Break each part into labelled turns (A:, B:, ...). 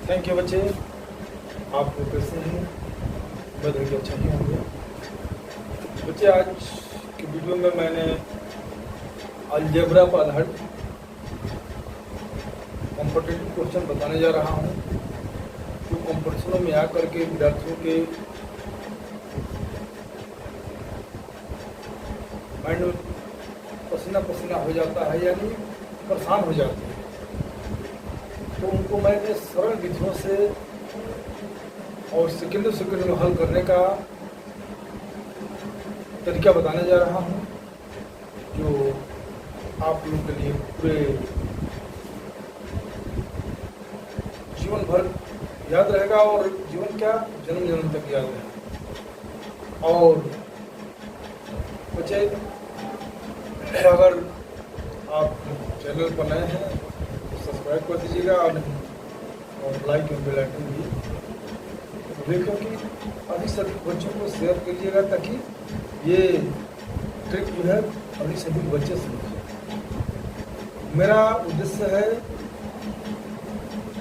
A: Thank you बच्चे, आप लोग कैसे हैं? बदल के अच्छा ही होंगे बच्चे। आज की वीडियो में मैंने अलजेब्रा पर आधारित कॉम्पिटिटिव क्वेश्चन बताने जा रहा हूँ, जो कॉम्पिटिशनों में आकर के विद्यार्थियों के माइंड में पसीना पसीना हो जाता है, यानी परेशान हो जाते हैं। तो उनको मैंने सरल विधियों से और सेकंडों सेकंड में हल करने का तरीका बताने जा रहा हूँ, जो आप लोगों के लिए पूरे जीवन भर याद रहेगा और जीवन क्या जन्म जन्म तक याद रहेगा। और बच्चे, अगर आप चैनल पर नए हैं तो सब्सक्राइब कर दीजिएगा और लाइक और बेल आइकन भी देखो कि अधिक से अधिक बच्चों को शेयर कीजिएगा, ताकि ये ट्रिक जो है अधिक से अधिक बच्चे समझें। मेरा उद्देश्य है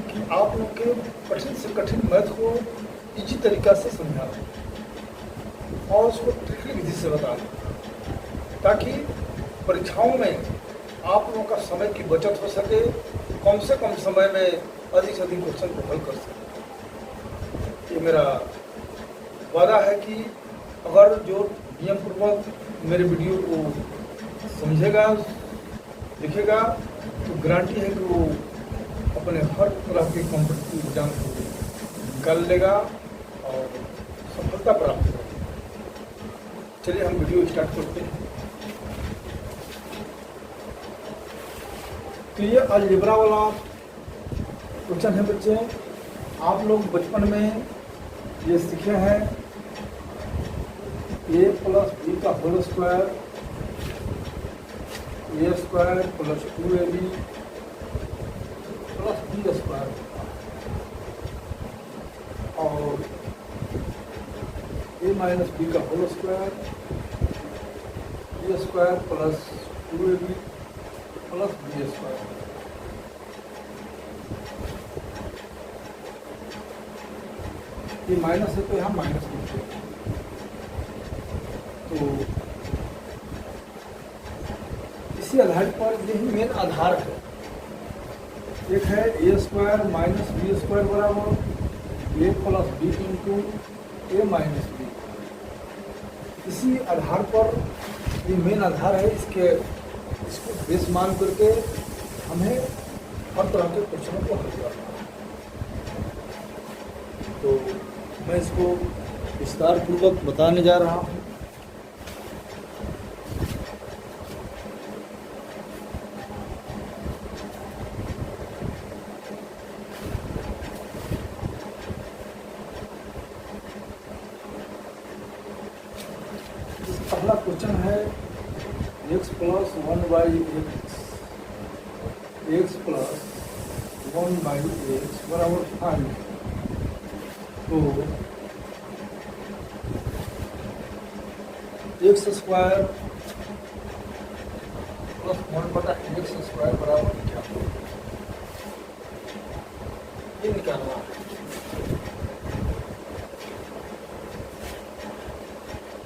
A: कि आप लोग के कठिन से कठिन मैथ को इजी तरीका से समझाना और उसको ट्रिकली विधि से बताना, ताकि परीक्षाओं में आप लोगों का समय की बचत हो सके, कम से कम समय में अधिक से अधिक क्वेश्चन को हल कर सके। ये मेरा वादा है कि अगर जो नियम पूर्वक मेरे वीडियो को समझेगा, लिखेगा, तो गारंटी है कि वो अपने हर तरह के कॉम्पिटिटिव एग्जाम को निकाल लेगा और सफलता प्राप्त करेगा। चलिए हम वीडियो स्टार्ट करते हैं। तो ये अलजेब्रा वाला क्वेश्चन है बच्चे। आप लोग बचपन में ये सीखे हैं, a प्लस बी का whole square, a square plus 2ab plus b square, और a माइनस बी का whole square, a square plus 2ab plus b square. ये माइनस है तो यहाँ माइनस लिखते हैं। तो इसी आधार पर यही मेन आधार है। एक है a square minus B square बराबर a plus b into A minus B. इसी आधार पर ये मेन आधार है। इसको बेस मान करके हमें हर तरह के क्वेश्चनों को हल करना है। तो मैं इसको विस्तार पूर्वक बताने जा रहा हूँ। पहला क्वेश्चन है x plus 1/x, x plus 1/x बराबर 5। तो x square plus 1/x square बराबर क्या, ये निकालना है।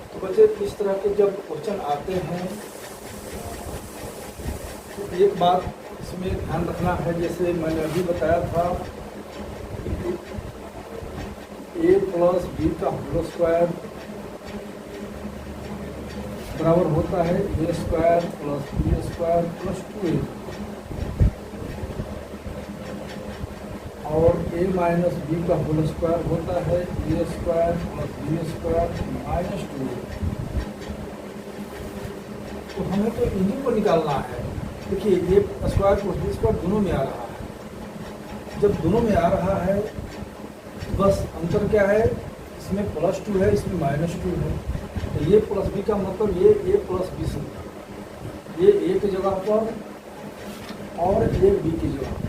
A: तो बच्चे, इस तरह के जब क्वेश्चन आते हैं तो एक बात इसमें ध्यान रखना है, जैसे मैंने अभी बताया था, a प्लस बी का होल स्क्वायर बराबर होता है a square plus b square plus 2a, और a माइनस बी का होल स्क्वायर होता है a square plus b square minus 2a। तो हमें तो इन्हीं को निकालना है। देखिए, ये स्क्वायर प्लस बी स्क्वायर दोनों में आ रहा है। जब दोनों में आ रहा है, बस अंतर क्या है, इसमें प्लस 2 है, इसमें माइनस 2 है। तो ये प्लस बी का मतलब ये a प्लस बी से, ये a की जगह पर और ये b की जगह पर।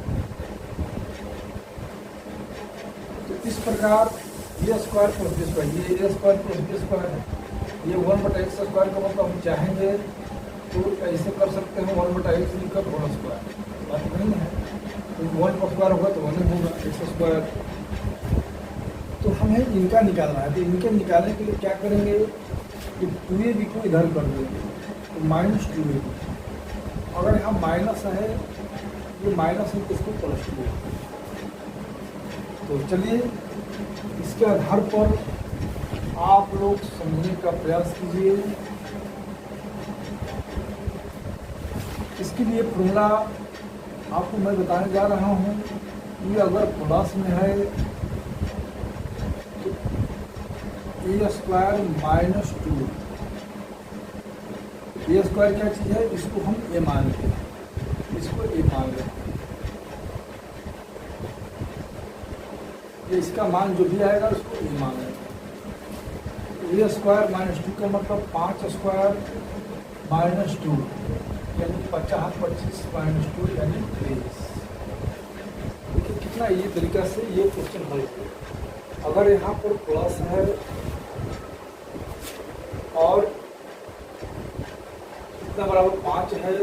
A: तो इस प्रकार ये स्क्वायर प्लस बी स्क्वायर, ये a square plus b square है। ये 1/x स्क्वायर का मतलब हम चाहेंगे तो ऐसे कर सकते हैं, 1/x लिखकर होल स्क्वायर, बात नहीं है। वन का स्क्वायर होगा तो 1 होगा एक्स स्क्वायर। तो हमें इनका निकालना है, तो इनके निकालने के लिए क्या करेंगे कि 2ab को इधर कर देंगे तो -2ab। अगर यहाँ माइनस है, ये माइनस है तो इसको +2। तो चलिए इसके आधार पर आप लोग समझने का प्रयास कीजिए। इसके लिए फॉर्मूला आपको मैं बताने जा रहा हूँ कि अगर प्लस में है तो a² -2। a² क्या चीज़ है, इसको हम a मान लेते हैं, इसको a मान लेते हैं। इसका मान जो भी आएगा उसको a मान लेते हैं। a² -2 का मतलब 5² -2 यानी 50 25 -2 यानी 23। देखिए कितना ये तरीका से ये क्वेश्चन हल है। अगर यहाँ पर प्लस है और कितना बराबर 5 है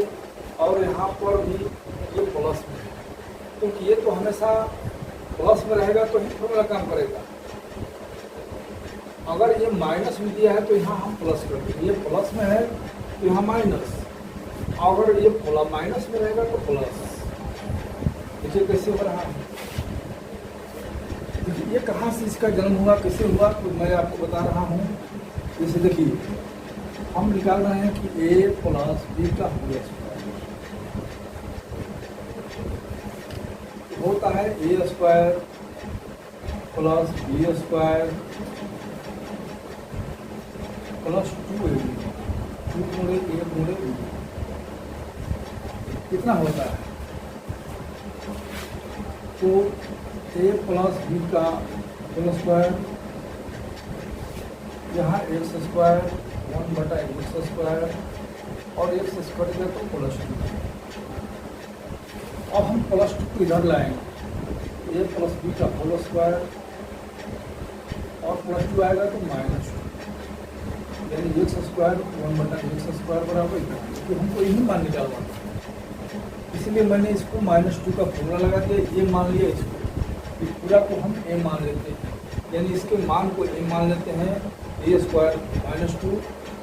A: और यहाँ पर भी ये प्लस में है, क्योंकि ये तो हमेशा प्लस में रहेगा तो ही फॉर्मूला काम करेगा। अगर ये माइनस में दिया है तो यहाँ हम प्लस कर देंगे, ये प्लस में है तो यहाँ माइनस, अगर ये माइनस में रहेगा तो प्लस। देखिए कैसे हो रहा है। देखिए ये कहाँ से इसका जन्म हुआ, कैसे हुआ, तो मैं आपको बता रहा हूँ। जैसे देखिए हम निकाल रहे हैं कि a + b का होल स्क्वायर होता है a² + b² + 2ab, 2 गुणे a गुणे b। कितना होता है, तो a + b का होल स्क्वायर, यहाँ x² 1/x² और x कट गया तो +2। अब हम +2 को इधर लाएंगे, a + b का होल स्क्वायर और +2 आएगा तो -2 यानी x² 1/x² बराबर। क्योंकि हमको यही मान निकालना है, इसलिए मैंने इसको -2 का फॉर्मूला लगा दिया, ये मान लिया इसको, इस पूरा को हम a मान लेते हैं, यानी इसके मान को a मान लेते हैं। a² -2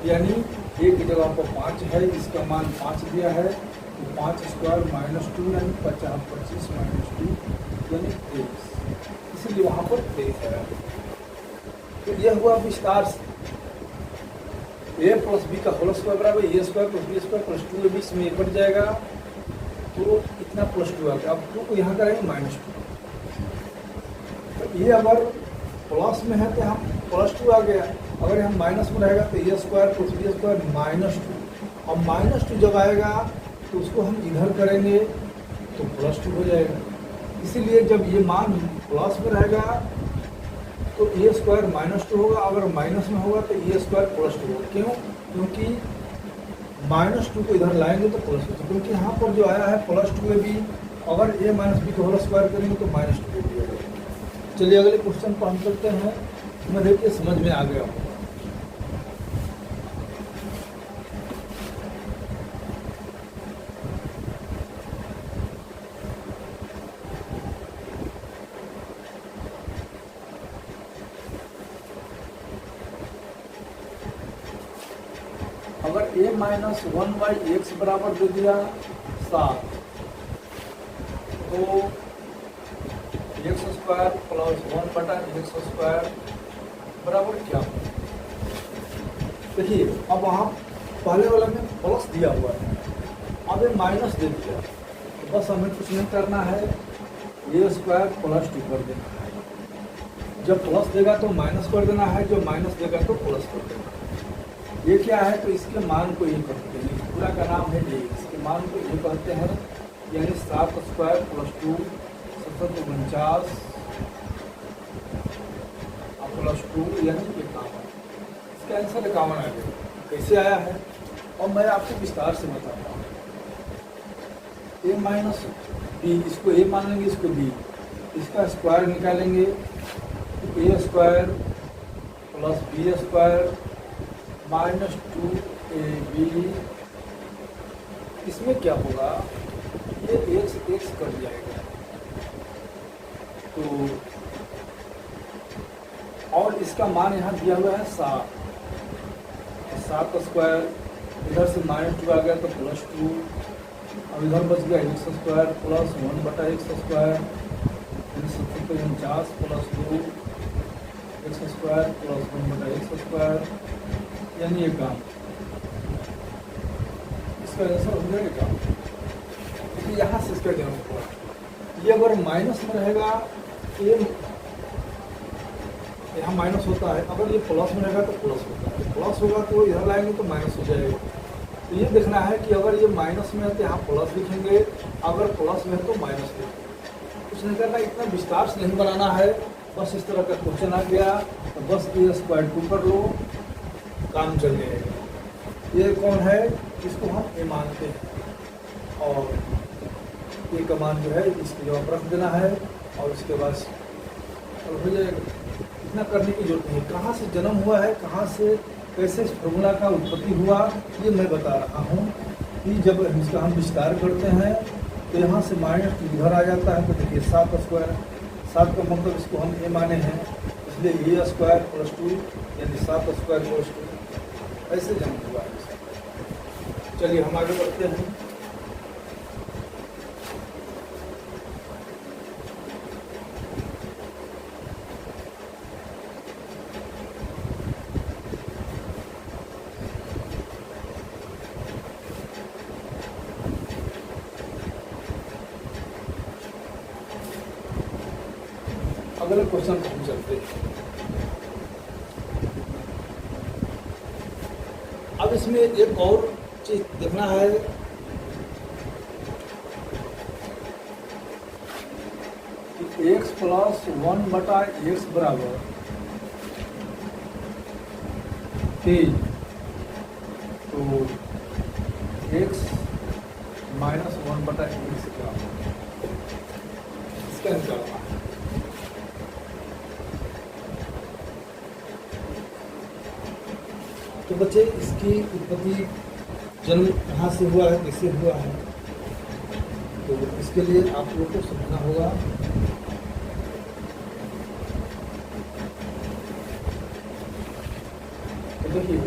A: यानी a की जगह पर 5 है, इसका मान 5 दिया है तो 5² -2 यानी 50 25 -2 यानी 23, इसलिए वहाँ पर 23 है। तो यह हुआ विस्तार से a + b का होल स्क्वायर बराबर a² + b² + 2ab, इसमें कट जाएगा तो इतना +2 आ गया। अब 2 को यहाँ करेंगे -2, तो ये अगर प्लस में है तो हम +2 आ गया, अगर हम माइनस में रहेगा तो a² + b² -2। अब -2 जब आएगा तो उसको हम इधर करेंगे तो +2 हो जाएगा। इसीलिए जब ये मान प्लस में रहेगा तो a² -2 होगा, अगर माइनस में होगा तो a² +2 होगा। क्यों? क्योंकि -2 को इधर लाएंगे तो +2, क्योंकि यहाँ पर जो आया है +2ab, अगर a - b को होल स्क्वायर करेंगे तो -2ab होगा। चलिए अगले क्वेश्चन पर हम चलते हैं। मैं देखिए समझ में आ गया हो। अगर a - 1/x बराबर दे दिया 7 तो x² + 1/x² बराबर क्या हो। देखिए अब वहाँ पहले वाला में प्लस दिया हुआ है, अब ये माइनस दे दिया, तो बस हमें कुछ नहीं करना है, a² +2 कर देना है। जब प्लस देगा तो माइनस कर देना है, जब माइनस देगा तो प्लस कर देना है। ये क्या है, तो इसके मान को ये कहते हैं, पूरा का नाम है ये, इसके मान को ये कहते हैं, यानी 7² + 2 7 × 49 +2 यानी 51। इसका आंसर 51 आ गया। कैसे आया है और मैं आपको विस्तार से बताता हूँ। a - b, इसको a मान लेंगे, इसको b, इसका स्क्वायर निकालेंगे तो a² + b² -2ab। इसमें क्या होगा, ये x कट जाएगा, तो और इसका मान यहाँ दिया हुआ है 7, 7 का स्क्वायर, इधर से -2 आ गया तो +2, अब इधर बच गया x square plus 1/x square, यानी 749 plus 2 x square plus 1/x square, यानी ये काम इसका आंसर हो जाएगा। क्योंकि यहाँ से इसका ज्ञान हुआ, ये अगर माइनस में रहेगा, ये यहाँ माइनस होता है, अगर ये प्लस में रहेगा तो प्लस होता है, प्लस होगा तो इधर लाएंगे तो माइनस हो जाएगा। तो ये देखना है कि अगर ये माइनस में है तो यहाँ प्लस लिखेंगे, अगर प्लस में है तो माइनस लिखेंगे। कुछ नहीं करना, इतना विस्तार से नहीं बनाना है, बस इस तरह का क्वेश्चन आ गया तो बस ये स्क्वायर 2 कर लो, काम चल जाएगा। ये कौन है, इसको हम ए मानते हैं, और ए का मान जो है इसकी जवाब रख देना है और उसके बाद हो जाएगा। इतना करने की जरूरत नहीं। कहाँ से जन्म हुआ है, कहाँ से कैसे इस फार्मूला का उत्पत्ति हुआ, ये मैं बता रहा हूँ कि जब इसका हम विस्तार करते हैं तो यहाँ से माइनस इधर आ जाता है, तो देखिए 7 स्क्वायर, 7 का मतलब इसको हम ए माने हैं, इसलिए ए स्क्वायर प्लस 2 यानी 7 स्क्वायर प्लस 2, ऐसे जन्म हुआ है। चलिए हम आगे बढ़ते हैं। अगले क्वेश्चन पर हम चलते हैं। अब इसमें एक और चीज देखना है कि x प्लस 1/x बराबर 3, तो x माइनस 1/x क्या इसका निकालना है। तो बच्चे इसकी उत्पत्ति जन्म कहाँ से हुआ है, कैसे हुआ है, तो इसके लिए आप लोग को समझना होगा। तो देखिए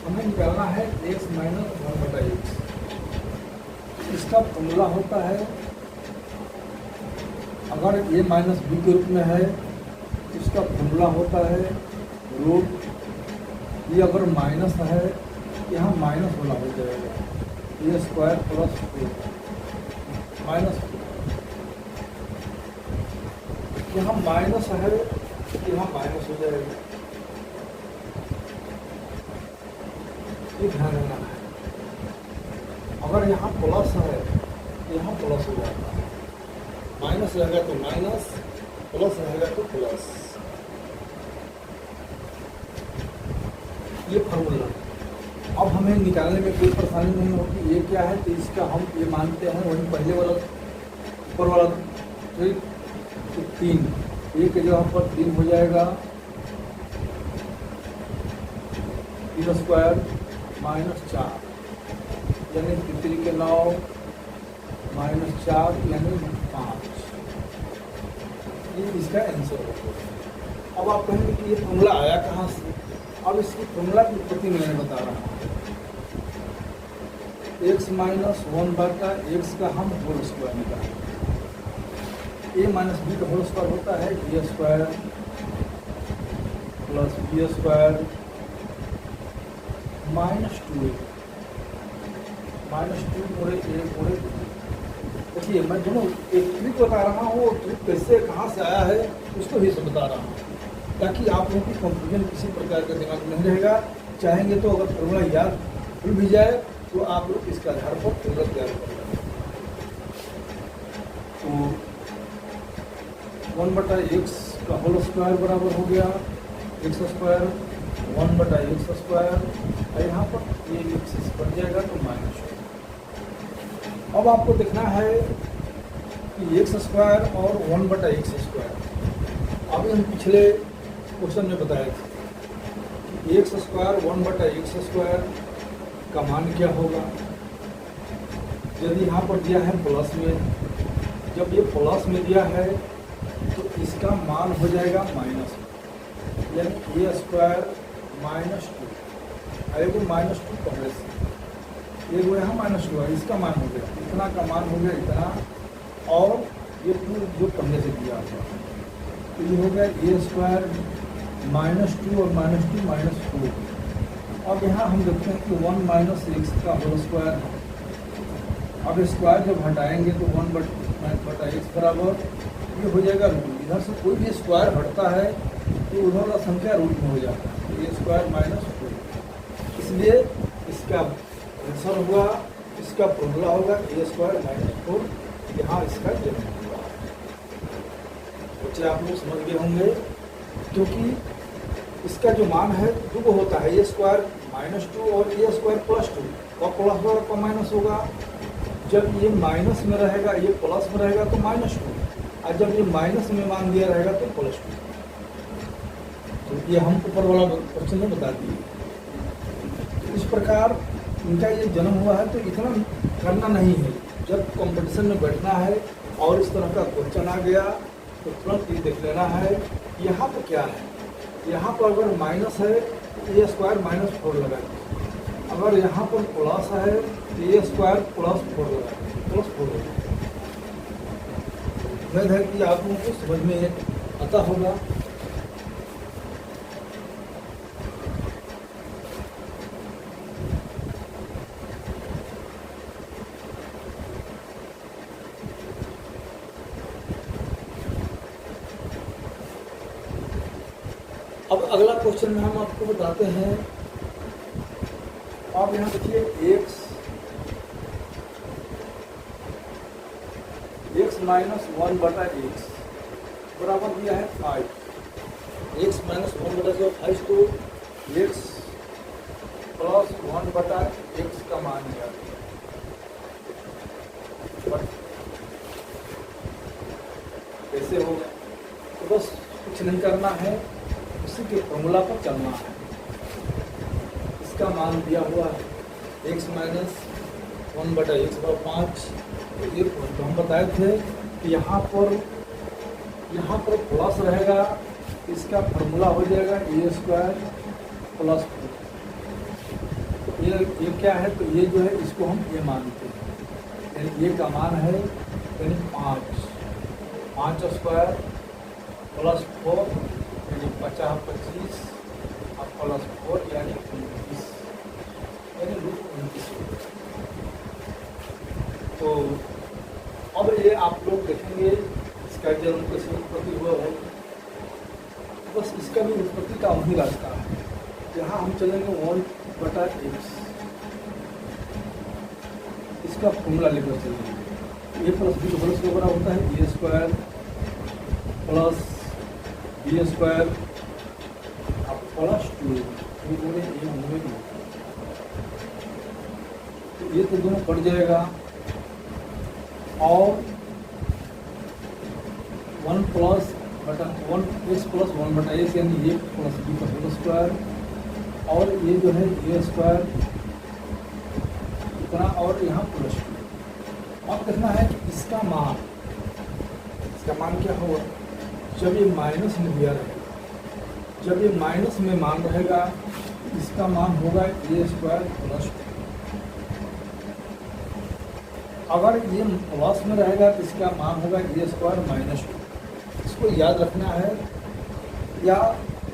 A: हमें निकालना है x माइनस 1/x। इसका फॉर्मूला होता है, अगर a माइनस बी के रूप में है तो इसका फॉर्मूला होता है रूट, ये अगर माइनस है यहाँ माइनस वाला हो जाएगा, ये स्क्वायर प्लस 2 माइनस, यहाँ माइनस है यहाँ माइनस हो जाएगा, ये ध्यान रखना है। अगर यहाँ प्लस है यहाँ प्लस हो जाएगा, माइनस रहेगा तो माइनस, प्लस रहेगा तो प्लस, ये फार्मूला। अब हमें निकालने में कोई परेशानी नहीं होगी, ये क्या है तो इसका हम ये मानते हैं वही पहले वाला ऊपर वाला, ठीक, तो 3, ए के जगह पर 3 हो जाएगा, 3 स्क्वायर माइनस 4 यानी 3 के 9 माइनस 4 यानी 5, ये इसका आंसर होगा। अब आप कहेंगे कि ये फॉर्मूला आया कहाँ से, अब इसकी फॉर्मूला की उत्पत्ति मैंने बता रहा हूँ। x माइनस 1/x का हम होल स्क्वायर निकालेंगे, a माइनस बी का होल स्क्वायर होता है b square plus b square minus 2 पूरे a पूरे b। देखिए मैं दोनों एक ट्रिक बता रहा हूँ, वो ट्रिक कैसे कहाँ से आया है उसको भी सब बता रहा हूँ, ताकि आप लोगों की कंफ्यूजन किसी प्रकार का दिमाग नहीं रहेगा। चाहेंगे तो अगर फॉर्मूला याद भूल भी जाए तो आप लोग इसके आधार पर फॉर्मूला तैयार कर लेंगे। तो 1/x का होल स्क्वायर बराबर हो गया x स्क्वायर 1/x स्क्वायर, और यहाँ पर ये x बन जाएगा तो माइनस। अब आपको देखना है कि x स्क्वायर और 1/x स्क्वायर, अभी हम पिछले क्वेश्चन में बताए थे एक्स स्क्वायर 1/x स्क्वायर का मान क्या होगा। यदि यहाँ पर दिया है प्लस में, जब ये प्लस में दिया है तो इसका मान हो जाएगा माइनस, यानी ए स्क्वायर माइनस टू, एगो माइनस टू पहले से, एगो यहाँ माइनस टू है, इसका मान हो गया, इतना का मान हो गया इतना, और ये टू जो पहले से दिया हुआ, तो ये हो गया ए स्क्वायर माइनस टू और माइनस टू माइनस फोर। अब यहाँ हम देखते हैं कि 1 माइनस एक्स का होल स्क्वायर है। अब स्क्वायर जब हटाएंगे तो 1 बटा एक्स बराबर ये हो जाएगा रूट। इधर से कोई भी स्क्वायर हटता है तो उधर वाला संख्या रूट में हो जाता है, तो ए स्क्वायर माइनस फोर, इसलिए इसका आंसर हुआ, इसका फॉर्मूला होगा ए स्क्वायर माइनस फोर। यहाँ इसका जन्म हुआ। बच्चे आप लोग समझ गए होंगे, क्योंकि इसका जो मान है दो होता है, ए स्क्वायर माइनस टू और ए स्क्वायर प्लस टू, और प्लस होगा तो माइनस होगा। जब ये माइनस में रहेगा, ये प्लस में रहेगा तो माइनस टू, और जब ये माइनस में मान दिया रहेगा तो प्लस टू। तो ये हम ऊपर वाला क्वेश्चन में बता दिए। इस प्रकार इनका ये जन्म हुआ है, तो इतना करना नहीं है। जब कंपटीशन में बैठना है और इस तरह का क्वेश्चन आ गया तो तुरंत ये देख लेना है यहाँ पर क्या है। यहाँ पर अगर माइनस है तो ए स्क्वायर माइनस फोर लगा दीजिए, अगर यहाँ पर प्लस है तो ए स्क्वायर प्लस फोर लगा दीजिए, प्लस फोर लगा दीजिए। उम्मीद है कि आप लोगों को समझ में आता होगा। अब अगला क्वेश्चन में हम आपको बताते हैं। आप यहाँ देखिए एक्स माइनस 1 बटा एक्स बराबर दिया है 5। एक्स माइनस 1 बटा जो 5 को एक्स प्लस 1 बटा एक्स का मान दिया। कैसे होगा? तो बस कुछ नहीं करना है, उसी के फॉर्मूला पर चलना है। इसका मान दिया हुआ है एक्स माइनस 1 बटा एक्स बराबर 5। ये तो हम बताए थे कि यहाँ पर प्लस रहेगा, इसका फॉर्मूला हो जाएगा ए स्क्वायर प्लस 4। ये क्या है? तो ये जो है इसको हम ये मानते हैं, यानी ये का मान है यानी 5 स्क्वायर प्लस 4 यानी 50 25 और प्लस 4 यानी 29, यानी रूट 29। तो अब ये आप लोग देखेंगे इसका जन्म कैसे उत्पत्ति हुआ है। बस इसका भी उत्पत्ति का वही रास्ता है। यहाँ हम चलेंगे 1 बटा एक्स, इसका फॉर्मूला लेकर चलेंगे। ए प्लस बी होल स्क्वायर बराबर होता है a square plus b square अब प्लस 2 तो ये तो दोनों कट जाएगा, और 1 प्लस बटा 1 एक्स प्लस 1 बटा एक्स यानी ए प्लस बी का होल स्क्वायर, और ये जो है ए स्क्वायर इतना, और यहाँ प्लस 2। अब देखना है कि इसका मान क्या होगा जब ये माइनस में दिया रहेगा। जब ये माइनस में मान रहेगा इसका मान होगा ए स्क्वायर प्लस 2। अगर ये प्लस में रहेगा तो इसका मान होगा ए स्क्वायर माइनस 2। इसको याद रखना है, या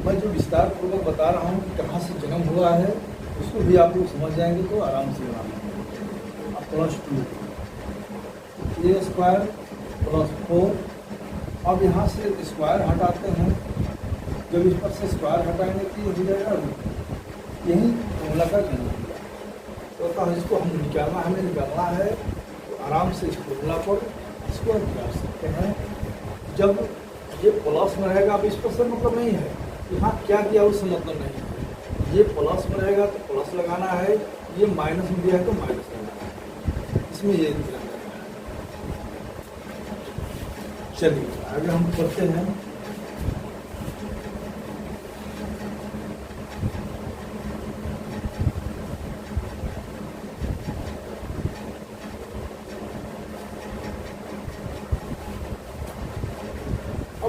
A: मैं जो विस्तार पूर्वक बता रहा हूँ कि कहाँ से जन्म हुआ है उसको भी आप लोग समझ जाएंगे तो आराम से बनाना। अब प्लस 2 ए स्क्वायर प्लस 4। अब यहाँ से स्क्वायर हटाते हैं, जब इस पर से स्क्वायर हटाएंगे तो ये हो जाएगा रूट। यही फॉर्मूला का जन्म हुआ। तो इसको हम हमें निकालना है, तो आराम से इस फॉर्मूला पर इसको निकाल सकते हैं। जब ये प्लस में रहेगा, अब इस पर से मतलब नहीं है, यहाँ क्या दिया उससे मतलब नहीं है। ये प्लस में रहेगा तो प्लस लगाना है, ये माइनस में दिया है तो माइनस लगाना है, इसमें ये ध्यान रखना है। चलिए आगे हम करते हैं।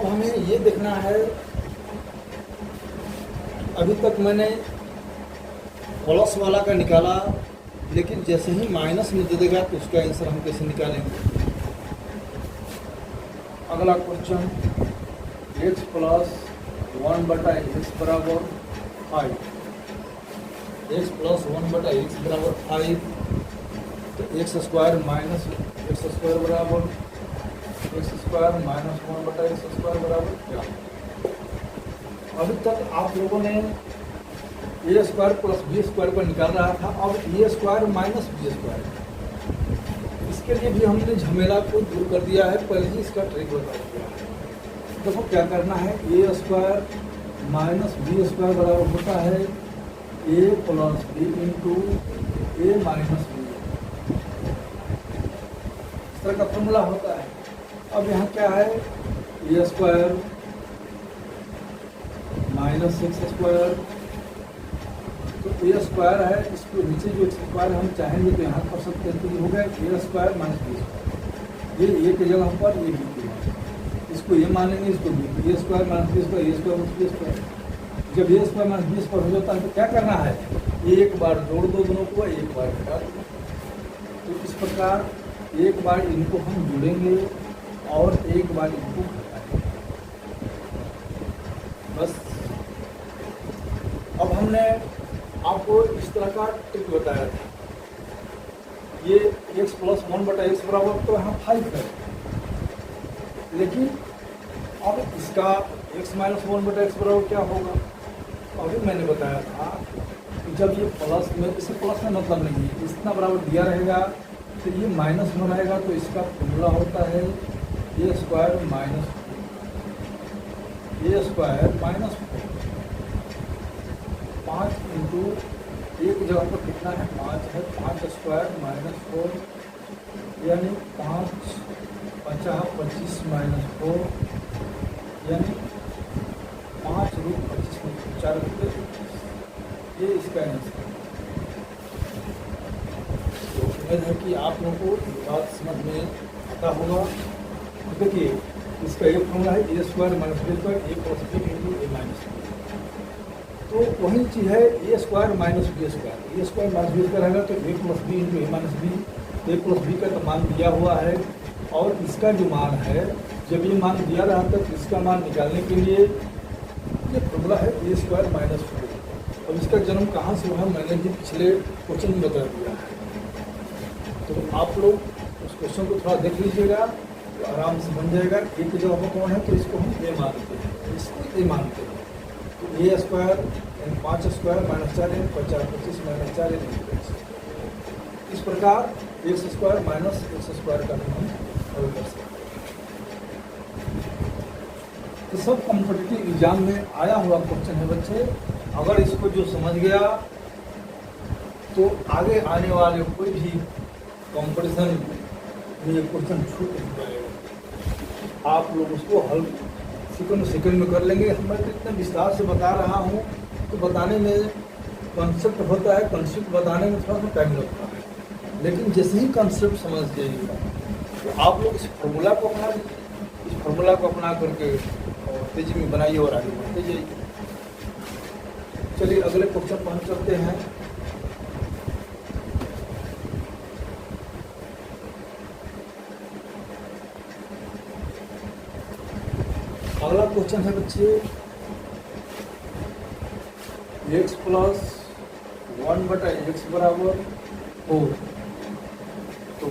A: हमें ये देखना है, अभी तक मैंने प्लस वाला का निकाला, लेकिन जैसे ही माइनस में दे देगा तो उसका आंसर हम कैसे निकालेंगे। अगला क्वेश्चन, x प्लस 1/x बराबर 5, x प्लस 1/x बराबर 5, तो x square minus x square बराबर x square minus 1/x square बराबर क्या। अभी तक आप लोगों ने ए स्क्वायर प्लस बी स्क्वायर पर निकाल रहा था, अब ए स्क्वायर माइनस बी स्क्वायर, इसके लिए भी हमने झमेला को दूर कर दिया है, पहले ही इसका ट्रिक बता दिया है। देखो क्या करना है, a square minus B square बराबर होता है a plus b into A minus B, इस तरह का फॉर्मूला होता है। अब यहाँ क्या है, a square minus x square, तो ए स्क्वायर है, इसको नीचे जो एक्स स्क्वायर हम चाहेंगे तो यहाँ कर सकते हैं, तो ये हो गया ए स्क्वायर माइनस बी स्क्वायर, ये ए के जगह पर ये बी के जगह, इसको ये मानेंगे, इसको B, A square minus B square, a square minus B square. जब ए स्क्वायर माइनस बी स्क्वायर हो जाता है तो क्या करना है, एक बार जोड़ दो दोनों को, एक बार घटा दो। तो इस प्रकार एक बार इनको हम जोड़ेंगे और एक बार इनको घटाएंगे, बस। अब हमने आपको इस तरह का ट्रिक बताया था, ये x प्लस 1/x बराबर तो यहाँ 5 है, लेकिन अब इसका x माइनस 1/x बराबर क्या होगा। अभी मैंने बताया था कि जब ये प्लस में, इसे प्लस में मतलब नहीं है, इतना बराबर दिया रहेगा तो ये माइनस में रहेगा, तो इसका फॉर्मूला होता है a square minus A square minus 5 into एक जगह पर कितना है 5 है, 5 स्क्वायर माइनस 4, यानी 5 50 25 माइनस 4, यानी 5 रूट 25 में 4 रुपये, ये इसका आंसर। तो उम्मीद है कि आप लोगों को बात समझ में आता होगा। देखिए इसका एक फॉर्मूला है a square minus B square, A plus b into A minus B, तो वही चीज़ है a square minus B square, a square minus B square रहेगा तो a plus b into A minus B, A plus b का तो मान दिया हुआ है, और इसका जो मान है, जब ये मान दिया रहा तो इसका मान निकालने के लिए ये फॉर्मूला है ए स्क्वायर माइनस 4। अब इसका जन्म कहाँ से हुआ मैंने भी पिछले क्वेश्चन में बता दिया है, तो आप लोग उस क्वेश्चन को थोड़ा देख लीजिएगा तो आराम से बन जाएगा। ए की जगह पर कौन है तो इसको हम ए मानते हैं, इसको ए मानते हैं, तो ए स्क्वायर 5 स्क्वायर माइनस 4 50 25 माइनस 4 इस प्रकार x square minus x square का भी हम हल कर सकते हैं। तो सब कॉम्पिटिटिव एग्जाम में आया हुआ क्वेश्चन है बच्चे, अगर इसको जो समझ गया तो आगे आने वाले कोई भी कंपटीशन में ये क्वेश्चन छूट नहीं पाएगा, आप लोग उसको हल सेकंड में कर लेंगे। मैं तो इतना विस्तार से बता रहा हूँ तो बताने में कॉन्सेप्ट होता है, कॉन्सेप्ट बताने में थोड़ा सा टाइम लगता है, लेकिन जैसे ही कॉन्सेप्ट समझ जाइएगा तो आप लोग इस फार्मूला को अपना लीजिए, इस फार्मूला को अपना करके और तेजी में बनाइए और आगे बढ़ते जाइए। चलिए अगले क्वेश्चन पर हम चलते हैं। अगला क्वेश्चन है बच्चे x प्लस 1/x बराबर 4, तो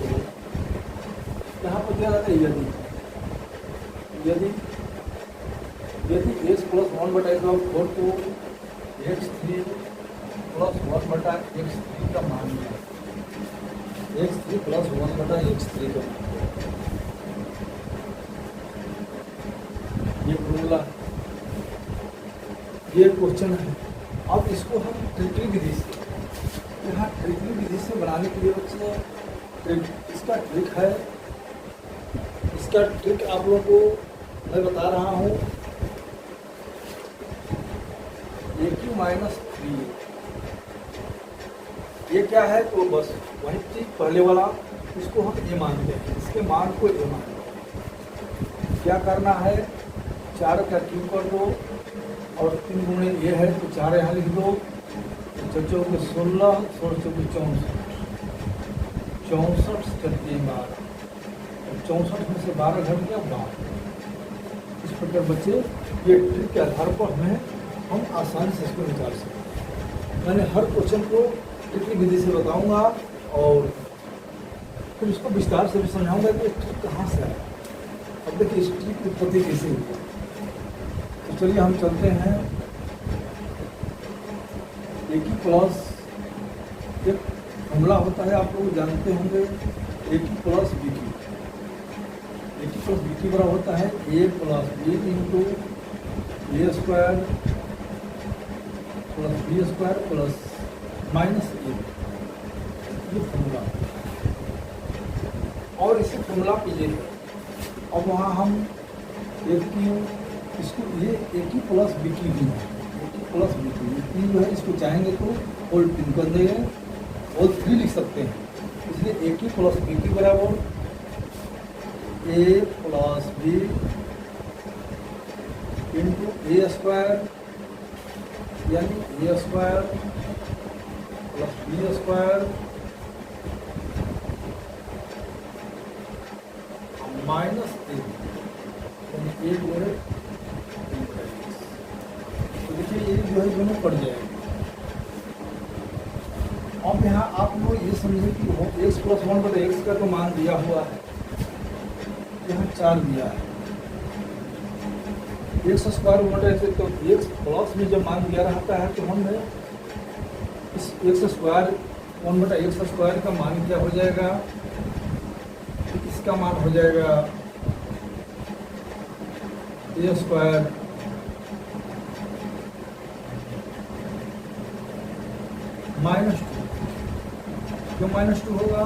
A: यहाँ पर क्या रहता है यदि x प्लस 1/x बराबर 4 तो x3 प्लस 1/x3 का मान है, x3 प्लस 1/x3 का मान, ये फॉर्मूला, ये क्वेश्चन है। अब इसको हम ट्रिकली विधि से, यहाँ ट्रिकली विधि से बनाने के लिए बच्चे इसका ट्रिक है, इसका ट्रिक आप लोगों को मैं बता रहा हूँ। AQ-3 ये क्या है, तो बस वही चीज पहले वाला, इसको हम ए मानते हैं, इसके मान को ए मानते हैं। क्या करना है, 4 का क्यूब कर दो और 3 गुणे ये है तो 4 यहाँ लिख दो। तो 4 16, 16 चौक 64, 64 करके 12, 64 में से 12 घट गया 12। इस प्रकार बच्चे ये ट्रिक के आधार पर हम आसानी से इसको निकाल सकते। मैंने हर क्वेश्चन को ट्रिक की विधि से बताऊंगा और फिर इसको विस्तार से भी समझाऊंगा कि ट्रिक कहाँ से आया। अब देखिए इस ट्रिक की उत्पत्ति कैसे हुई। तो चलिए हम चलते हैं। ए की प्लस एक फॉर्मूला होता है, आप लोग जानते होंगे, ए की प्लस बी की। ए की प्लस बी की बराबर होता है a plus b into a square plus b square plus minus a. ये फॉर्मूला और इसी फॉर्मूला पे ये है। अब वहाँ हम ए की इसको ये ए की प्लस बी की भी है, ए की प्लस बी की ये तीन जो है इसको चाहेंगे तो होल 3 कर देंगे, होल 3 लिख सकते हैं। इसलिए ए की प्लस बी की बराबर a plus b into a square यानी a square plus b square minus a यानी ए जो है। तो देखिए ये जो है दोनों पड़ जाएगा। अब यहाँ आप लोग ये समझे कि एक्स प्लस 1 पर एक्स का तो मान दिया हुआ है, यहाँ 4 दिया है। एक्स स्क्वायर बटे से तो एक्स प्लस में जब मान दिया रहता है तो हमने इस एक्स स्क्वायर 1 बटा एक्स स्क्वायर का मान क्या हो जाएगा, इसका मान हो जाएगा ए स्क्वायर -2। क्यों -2 होगा?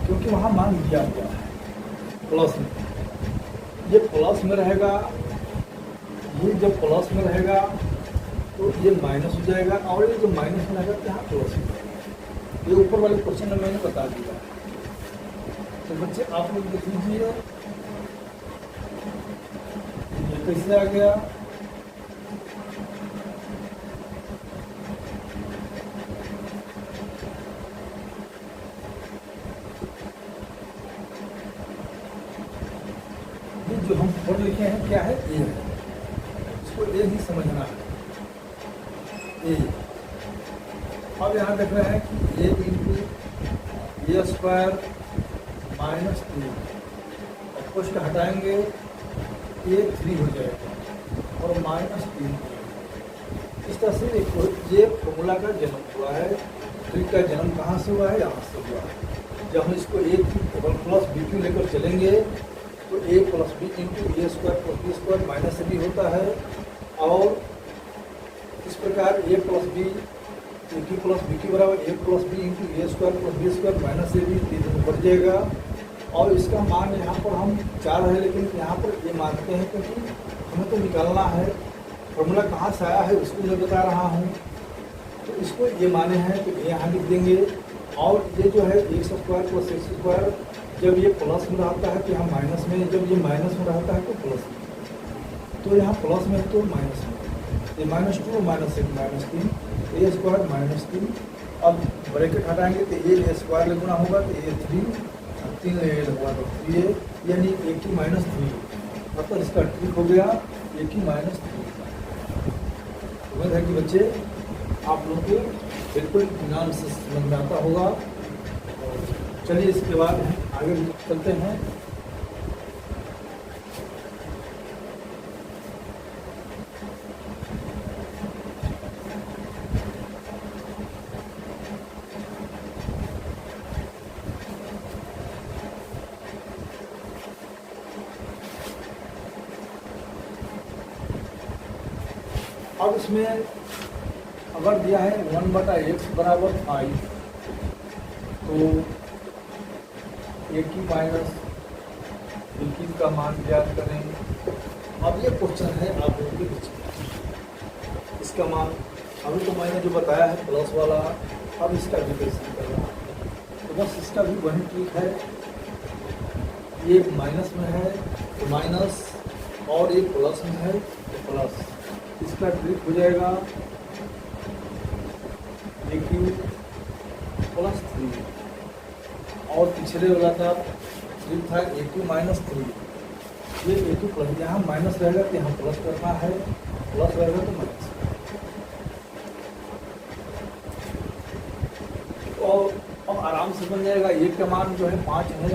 A: क्योंकि वहाँ मान दिया हुआ है प्लस में। ये प्लस में रहेगा, ये जब प्लस में रहेगा तो ये माइनस हो जाएगा और ये जो माइनस में रहेगा तो यहाँ प्लस हो जाएगा। ये ऊपर वाले क्वेश्चन में मैंने बता दिया। तो बच्चे आप लोग देख लीजिए ये कैसे आ गया। ये जो हम फोर लिखे हैं क्या है, ए है, इसको ए ही समझना है। ए अब यहाँ देख रहे हैं कि ए इंटू ए स्क्वायर -3 और कुछ हटाएंगे ये 3 हो जाएगा और -3। इस तरह से ये फॉर्मूला का जन्म हुआ है। ट्रिक का जन्म कहाँ से हुआ है, यहाँ से हुआ है। जब हम इसको ए प्लस बी क्यू लेकर चलेंगे तो a plus b into a square plus b square minus a b होता है और इस प्रकार ए प्लस बी की प्लस बी की बराबर a plus b into a square plus b square minus a b 3 बढ़ जाएगा। और इसका मान यहाँ पर हम 4 है, लेकिन यहाँ पर ये मानते हैं क्योंकि हमें तो निकालना है। फॉर्मूला कहाँ से आया है उसको मैं बता रहा हूँ। तो इसको ये माने हैं तो ये यहाँ लिख देंगे। और ये जो है x square plus x square जब ये प्लस में रहता है तो यहाँ माइनस में, जब ये माइनस में रहता है तो प्लस में। तो यहाँ प्लस में है तो माइनस में, ये -2 -1 -3 ए स्क्वायर -3। अब ब्रैकेट हटाएंगे तो ए स्क्वायर में गुना होगा तो ए 3 ले लगवा दो 3 यानी ए की -3। मतलब इसका ट्रिक हो गया ए की -3। उम्मीद है कि बच्चे आप लोग को बिल्कुल इत्मीनान से समझ में आता होगा। और चलिए इसके बाद आगे चलते हैं। अब इसमें अगर दिया है 1/x बराबर 5 तो ए की माइनस बी की का मान ज्ञात करें। अब ये क्वेश्चन है आप लोगों के बीच में। इसका मान अभी तो मैंने जो बताया है प्लस वाला, अब इसका भी कैसे करना है तो बस इसका भी वही ट्रिक है। ये माइनस में है तो माइनस और ये प्लस में है तो प्लस, इसका ट्रिक हो जाएगा ए क्यू प्लस 3, और पिछले वाला था ट्रिक था ए क्यू माइनस 3, ये ए क्यू प्लस, यहाँ माइनस रहेगा तो यहाँ प्लस करना है, प्लस रहेगा तो माइनस। और अब आराम से बन जाएगा। ए का मान जो है 5 है,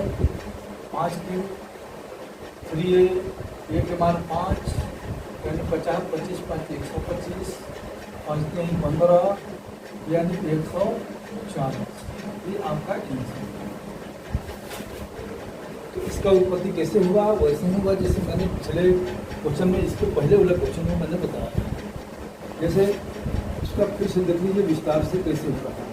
A: 5 क्यू 3a, ए के मान 5 यानी 50, 25 5 125, 5 3 15 यानी 140, ये आपका आंसर। तो इसका उत्पत्ति कैसे हुआ? वैसे ही हुआ जैसे मैंने पिछले क्वेश्चन में, इसके पहले वाले क्वेश्चन में मैंने बताया। जैसे उसका फिर से देख लीजिए विस्तार से कैसे हो रहा है।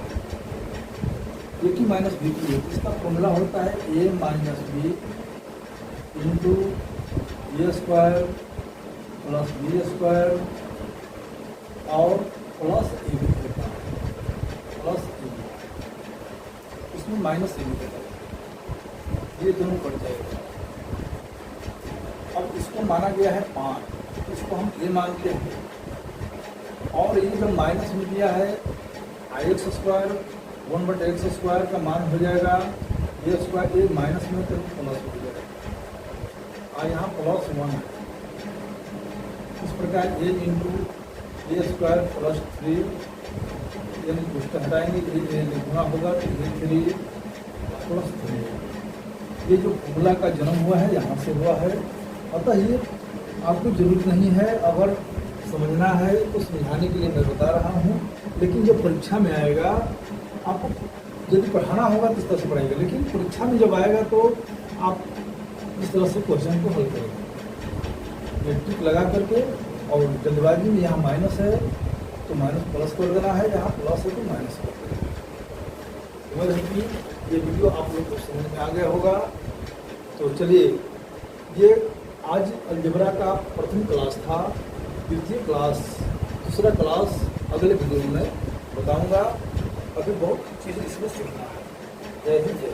A: ए की माइनस बी की, इसका फॉर्मूला होता है ए minus B into a square plus b square और प्लस ए बी होता है, प्लस ए बी, इसमें माइनस ए बी होता है, ये दोनों कट जाएगा। अब इसको माना गया है 5, इसको हम ए मानते हैं, और ये जो माइनस में दिया है आई एक्स स्क्वायर 1/x स्क्वायर का मान हो जाएगा ए स्क्वायर, ए माइनस में तो प्लस हो जाएगा, और यहाँ प्लस 1 है। इस प्रकार ए इंटू ए स्क्वायर प्लस 3, यानी कुछ हटाएंगे ए लिखना होगा तो ए 3 प्लस 3। ये जो फॉर्मूला का जन्म हुआ है यहाँ से हुआ है। अतः ये आपको जरूरत नहीं है, अगर समझना है तो समझाने के लिए मैं बता रहा हूँ, लेकिन जब परीक्षा में आएगा आपको यदि पढ़ाना होगा तो इस तरह से पढ़ाएगा, लेकिन परीक्षा में जब आएगा तो आप इस तरह से क्वेश्चन को हल करेंगे ट्रिक लगा करके। और जल्दबाजी में यहाँ माइनस है तो माइनस प्लस कर देना है, यहाँ प्लस है तो माइनस कर देना है। कि ये वीडियो आप लोग को समझ में आ गया होगा। तो चलिए, ये आज अलजेब्रा का प्रथम क्लास था, द्वितीय क्लास, दूसरा क्लास अगले वीडियो में बताऊंगा। अभी बहुत चीज़ें इसमें सीखना है। जय हिंद, जय